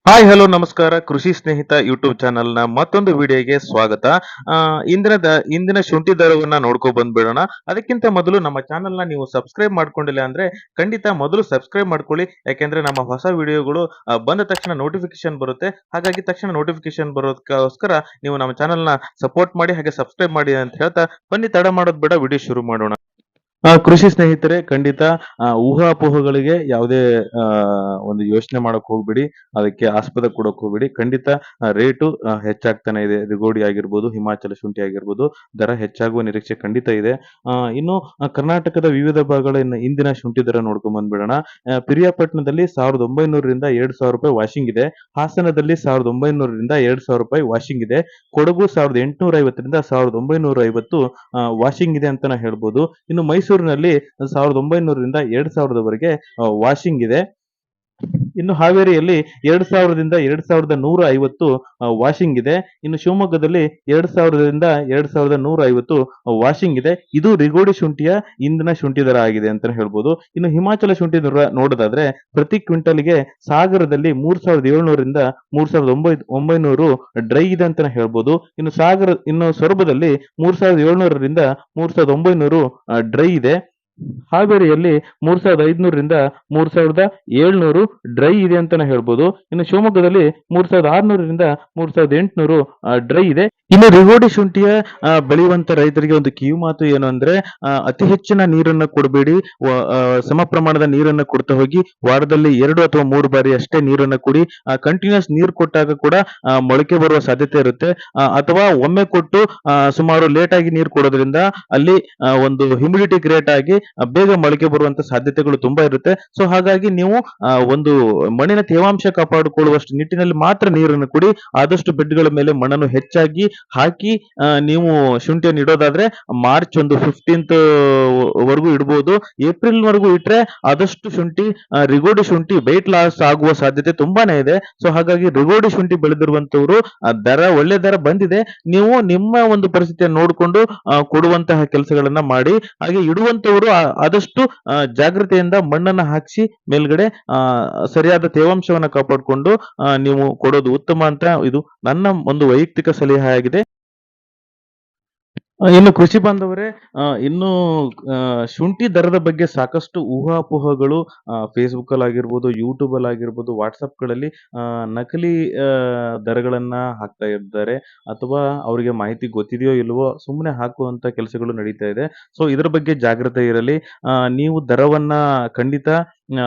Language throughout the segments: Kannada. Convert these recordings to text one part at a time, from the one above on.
ಹಾಯ್ ಹಲೋ ನಮಸ್ಕಾರ ಕೃಷಿ ಸ್ನೇಹಿತ ಯೂಟ್ಯೂಬ್ ಚಾನೆಲ್ನ ಮತ್ತೊಂದು ವಿಡಿಯೋಗೆ ಸ್ವಾಗತ. ಆ, ಇಂದಿನ ಶುಂಠಿ ದರವನ್ನ ನೋಡ್ಕೊ ಬಂದ್ಬಿಡೋಣ. ಅದಕ್ಕಿಂತ ಮೊದಲು ನಮ್ಮ ಚಾನೆಲ್ನ ನೀವು ಸಬ್ಸ್ಕ್ರೈಬ್ ಮಾಡ್ಕೊಂಡಿಲ್ಲ ಅಂದ್ರೆ ಖಂಡಿತ ಮೊದಲು ಸಬ್ಸ್ಕ್ರೈಬ್ ಮಾಡ್ಕೊಳ್ಳಿ. ಯಾಕೆಂದ್ರೆ ನಮ್ಮ ಹೊಸ ವಿಡಿಯೋಗಳು ಬಂದ ತಕ್ಷಣ ನೋಟಿಫಿಕೇಶನ್ ಬರುತ್ತೆ. ಹಾಗಾಗಿ ತಕ್ಷಣ ನೋಟಿಫಿಕೇಶನ್ ಬರೋದಕ್ಕೋಸ್ಕರ ನೀವು ನಮ್ಮ ಚಾನೆಲ್ನ ಸಪೋರ್ಟ್ ಮಾಡಿ ಹಾಗೆ ಸಬ್ಸ್ಕ್ರೈಬ್ ಮಾಡಿ ಅಂತ ಹೇಳ್ತಾ ಬನ್ನಿ, ತಡ ಮಾಡೋದು ಬೇಡ, ವಿಡಿಯೋ ಶುರು ಮಾಡೋಣ. ಕೃಷಿ ಸ್ನೇಹಿತರೆ, ಖಂಡಿತ ಊಹಾಪೋಹಗಳಿಗೆ ಯಾವುದೇ ಆ, ಒಂದು ಯೋಚನೆ ಮಾಡಕ್ ಹೋಗ್ಬೇಡಿ. ಅದಕ್ಕೆ ಆಸ್ಪದ ಕೊಡಕ್ ಹೋಗ್ಬೇಡಿ. ಖಂಡಿತ ರೇಟು ಹೆಚ್ಚಾಗ್ತಾನೆ ಇದೆ. ರಿಗೋಡಿ ಆಗಿರ್ಬೋದು, ಹಿಮಾಚಲ ಶುಂಠಿ ಆಗಿರ್ಬೋದು, ದರ ಹೆಚ್ಚಾಗುವ ನಿರೀಕ್ಷೆ ಖಂಡಿತ ಇದೆ. ಇನ್ನು ಕರ್ನಾಟಕದ ವಿವಿಧ ಭಾಗಗಳ ಇಂದಿನ ಶುಂಠಿ ದರ ನೋಡ್ಕೊಂಡ್ ಬಂದ್ಬಿಡೋಣ. ಪಿರಿಯಾಪಟ್ಟಣದಲ್ಲಿ 1900ರಿಂದ 2000 ರೂಪಾಯಿ ವಾಷಿಂಗ್ ಇದೆ. ಹಾಸನದಲ್ಲಿ 1900ರಿಂದ 2000 ರೂಪಾಯಿ ವಾಷಿಂಗ್ ಇದೆ. ಕೊಡಗು 1850ರಿಂದ 1950 ವಾಷಿಂಗ್ ಇದೆ ಅಂತಾನೆ ಹೇಳ್ಬೋದು. ಇನ್ನು ಮೈಸೂರಿನಲ್ಲಿ 1900ರಿಂದ 2000ವರೆಗೆ ವಾಷಿಂಗ್ ಇದೆ. ಇನ್ನು ಹಾವೇರಿಯಲ್ಲಿ 2000ದಿಂದ 2150 ವಾಷಿಂಗ್ ಇದೆ. ಇನ್ನು ಶಿವಮೊಗ್ಗದಲ್ಲಿ 2000ರಿಂದ 2150 ವಾಷಿಂಗ್ ಇದೆ. ಇದು ರಿಗೋಡಿ ಶುಂಠಿಯ ಇಂದಿನ ಶುಂಠಿ ದರ ಆಗಿದೆ ಅಂತ ಹೇಳ್ಬೋದು. ಇನ್ನು ಹಿಮಾಚಲ ಶುಂಠಿ ದರ ನೋಡೋದಾದ್ರೆ ಪ್ರತಿ ಕ್ವಿಂಟಲ್ಗೆ ಸಾಗರದಲ್ಲಿ 3700ರಿಂದ 3900 ಡ್ರೈ ಇದೆ ಅಂತ ಹೇಳ್ಬೋದು. ಇನ್ನು ಸೊರಬದಲ್ಲಿ 3700ರಿಂದ 3900 ಡ್ರೈ ಇದೆ. ಹಾವೇರಿಯಲ್ಲಿ 3500ರಿಂದ 3700 ಡ್ರೈ ಇದೆ ಅಂತಾನೆ ಹೇಳ್ಬೋದು. ಇನ್ನು ಶಿವಮೊಗ್ಗದಲ್ಲಿ 3600ರಿಂದ 3800 ಡ್ರೈ ಇದೆ. ಇನ್ನು ರಿಗೋಡಿ ಶುಂಠಿಯ ಬೆಳೆಯುವಂತ ರೈತರಿಗೆ ಒಂದು ಕಿವಿ ಮಾತು ಏನು ಅಂದ್ರೆ, ಅತಿ ಹೆಚ್ಚಿನ ನೀರನ್ನ ಕೊಡಬೇಡಿ. ಸಮ ಪ್ರಮಾಣದ ನೀರನ್ನ ಕೊಡ್ತಾ ಹೋಗಿ. ವಾರದಲ್ಲಿ 2 ಅಥವಾ 3 ಬಾರಿ ಅಷ್ಟೇ ನೀರನ್ನ ಕೊಡಿ. ಕಂಟಿನ್ಯೂಸ್ ನೀರು ಕೊಟ್ಟಾಗ ಕೂಡ ಮೊಳಕೆ ಬರುವ ಸಾಧ್ಯತೆ ಇರುತ್ತೆ. ಅಥವಾ ಒಮ್ಮೆ ಕೊಟ್ಟು ಸುಮಾರು ಲೇಟ್ ಆಗಿ ನೀರು ಕೊಡೋದ್ರಿಂದ ಅಲ್ಲಿ ಒಂದು ಹ್ಯುಮಿಡಿಟಿ ಕ್ರಿಯೇಟ್ ಆಗಿ ಬೇಗ ಮೊಳಕೆ ಬರುವಂತ ಸಾಧ್ಯತೆಗಳು ತುಂಬಾ ಇರುತ್ತೆ. ಸೊ ಹಾಗಾಗಿ ನೀವು ಒಂದು ಮಣ್ಣಿನ ತೇವಾಂಶ ಕಾಪಾಡಿಕೊಳ್ಳುವಷ್ಟು ನಿಟ್ಟಿನಲ್ಲಿ ಮಾತ್ರ ನೀರನ್ನು ಕೊಡಿ. ಆದಷ್ಟು ಬೆಡ್ಗಳ ಮೇಲೆ ಮಣ್ಣನ್ನು ಹೆಚ್ಚಾಗಿ ಹಾಕಿ ನೀವು ಶುಂಠಿಯನ್ನು ಇಡೋದಾದ್ರೆ ಮಾರ್ಚ್ ಒಂದು 15th ವರೆಗೂ ಇಡಬಹುದು. ಏಪ್ರಿಲ್ ವರೆಗೂ ಇಟ್ರೆ ಆದಷ್ಟು ಶುಂಠಿ ರಿಗೋಡಿ ಶುಂಠಿ ವೆಯ್ಟ್ ಲಾಸ್ ಆಗುವ ಸಾಧ್ಯತೆ ತುಂಬಾನೇ ಇದೆ. ಸೊ ಹಾಗಾಗಿ ರಿಗೋಡಿ ಶುಂಠಿ ಬೆಳೆದಿರುವಂತವರು ಒಳ್ಳೆ ದರ ಬಂದಿದೆ. ನೀವು ನಿಮ್ಮ ಒಂದು ಪರಿಸ್ಥಿತಿಯನ್ನು ನೋಡಿಕೊಂಡು ಕೊಡುವಂತಹ ಕೆಲಸಗಳನ್ನ ಮಾಡಿ. ಹಾಗೆ ಇಡುವಂತವರು ಆದಷ್ಟು ಜಾಗ್ರತೆಯಿಂದ ಮಣ್ಣನ್ನ ಹಾಕಿಸಿ ಮೇಲ್ಗಡೆ ಸರಿಯಾದ ತೇವಾಂಶವನ್ನ ಕಾಪಾಡಿಕೊಂಡು ನೀವು ಕೊಡೋದು ಉತ್ತಮ ಅಂತ ಇದು ನನ್ನ ಒಂದು ವೈಯಕ್ತಿಕ ಸಲಹೆ ಆಗಿದೆ. ಇನ್ನು ಕೃಷಿ ಬಾಂಧವರೇ, ಇನ್ನು ಶುಂಠಿ ದರದ ಬಗ್ಗೆ ಸಾಕಷ್ಟು ಊಹಾಪೋಹಗಳು ಫೇಸ್ಬುಕ್ ಅಲ್ಲಿ ಆಗಿರ್ಬೋದು, ಯೂಟ್ಯೂಬ್ ಅಲ್ಲಿ ಆಗಿರ್ಬೋದು, ವಾಟ್ಸಪ್ ಗಳಲ್ಲಿ ನಕಲಿ ದರಗಳನ್ನ ಹಾಕ್ತಾ ಇದ್ದಾರೆ. ಅಥವಾ ಅವರಿಗೆ ಮಾಹಿತಿ ಗೊತ್ತಿದೆಯೋ ಇಲ್ವೋ ಸುಮ್ಮನೆ ಹಾಕುವಂತ ಕೆಲಸಗಳು ನಡೀತಾ ಇದೆ. ಸೊ ಇದ್ರ ಬಗ್ಗೆ ಜಾಗೃತೆ ಇರಲಿ. ನೀವು ದರವನ್ನ ಖಂಡಿತ ಆ,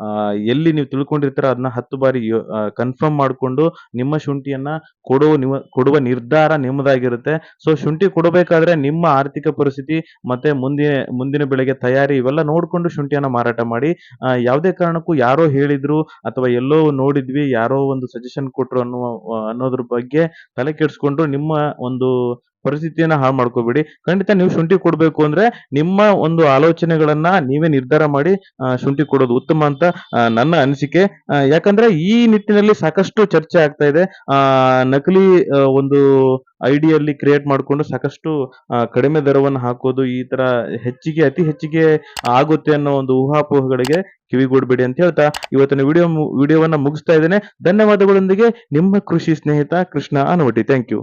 ಆ, ಎಲ್ಲಿ ನೀವು ತಿಳ್ಕೊಂಡಿರ್ತಾರ ಅದನ್ನ 10 ಬಾರಿ ಕನ್ಫರ್ಮ್ ಮಾಡಿಕೊಂಡು ನಿಮ್ಮ ಶುಂಠಿಯನ್ನ ಕೊಡುವ ನಿರ್ಧಾರ ನಿಮ್ಮದಾಗಿರುತ್ತೆ. ಸೊ ಶುಂಠಿ ಕೊಡಬೇಕಾದ್ರೆ ನಿಮ್ಮ ಆರ್ಥಿಕ ಪರಿಸ್ಥಿತಿ ಮತ್ತೆ ಮುಂದಿನ ಬೆಳೆಗೆ ತಯಾರಿ ಇವೆಲ್ಲ ನೋಡ್ಕೊಂಡು ಶುಂಠಿಯನ್ನ ಮಾರಾಟ ಮಾಡಿ. ಯಾವುದೇ ಕಾರಣಕ್ಕೂ ಯಾರೋ ಹೇಳಿದ್ರು ಅಥವಾ ಎಲ್ಲೋ ನೋಡಿದ್ವಿ, ಯಾರೋ ಒಂದು ಸಜೆಷನ್ ಕೊಟ್ರು ಅನ್ನೋದ್ರ ಬಗ್ಗೆ ತಲೆ ಕೆಡಿಸ್ಕೊಂಡು ನಿಮ್ಮ ಒಂದು ಪರಿಸ್ಥಿತಿಯನ್ನ ಹಾಳು ಮಾಡ್ಕೋಬೇಡಿ. ಖಂಡಿತ ನೀವು ಶುಂಠಿ ಕೊಡ್ಬೇಕು ಅಂದ್ರೆ ನಿಮ್ಮ ಒಂದು ಆಲೋಚನೆಗಳನ್ನ ನೀವೇ ನಿರ್ಧಾರ ಮಾಡಿ ಶುಂಠಿ ಕೊಡೋದು ಉತ್ತಮ ಅಂತ ನನ್ನ ಅನಿಸಿಕೆ. ಯಾಕಂದ್ರೆ ಈ ನಿಟ್ಟಿನಲ್ಲಿ ಸಾಕಷ್ಟು ಚರ್ಚೆ ಆಗ್ತಾ ಇದೆ. ನಕಲಿ ಒಂದು ಐಡಿಯಲ್ಲಿ ಕ್ರಿಯೇಟ್ ಮಾಡಿಕೊಂಡು ಸಾಕಷ್ಟು ಕಡಿಮೆ ದರವನ್ನು ಹಾಕೋದು, ಈ ತರ ಅತಿ ಹೆಚ್ಚಿಗೆ ಆಗುತ್ತೆ ಅನ್ನೋ ಒಂದು ಊಹಾಪೋಹಗಳಿಗೆ ಕಿವಿಗೊಡ್ಬೇಡಿ ಅಂತ ಹೇಳ್ತಾ ಇವತ್ತಿನ ವಿಡಿಯೋವನ್ನ ಮುಗಿಸ್ತಾ ಇದ್ದೇನೆ. ಧನ್ಯವಾದಗಳೊಂದಿಗೆ ನಿಮ್ಮ ಕೃಷಿ ಸ್ನೇಹಿತ ಕೃಷ್ಣ ಆನವಟಿ. Thank you.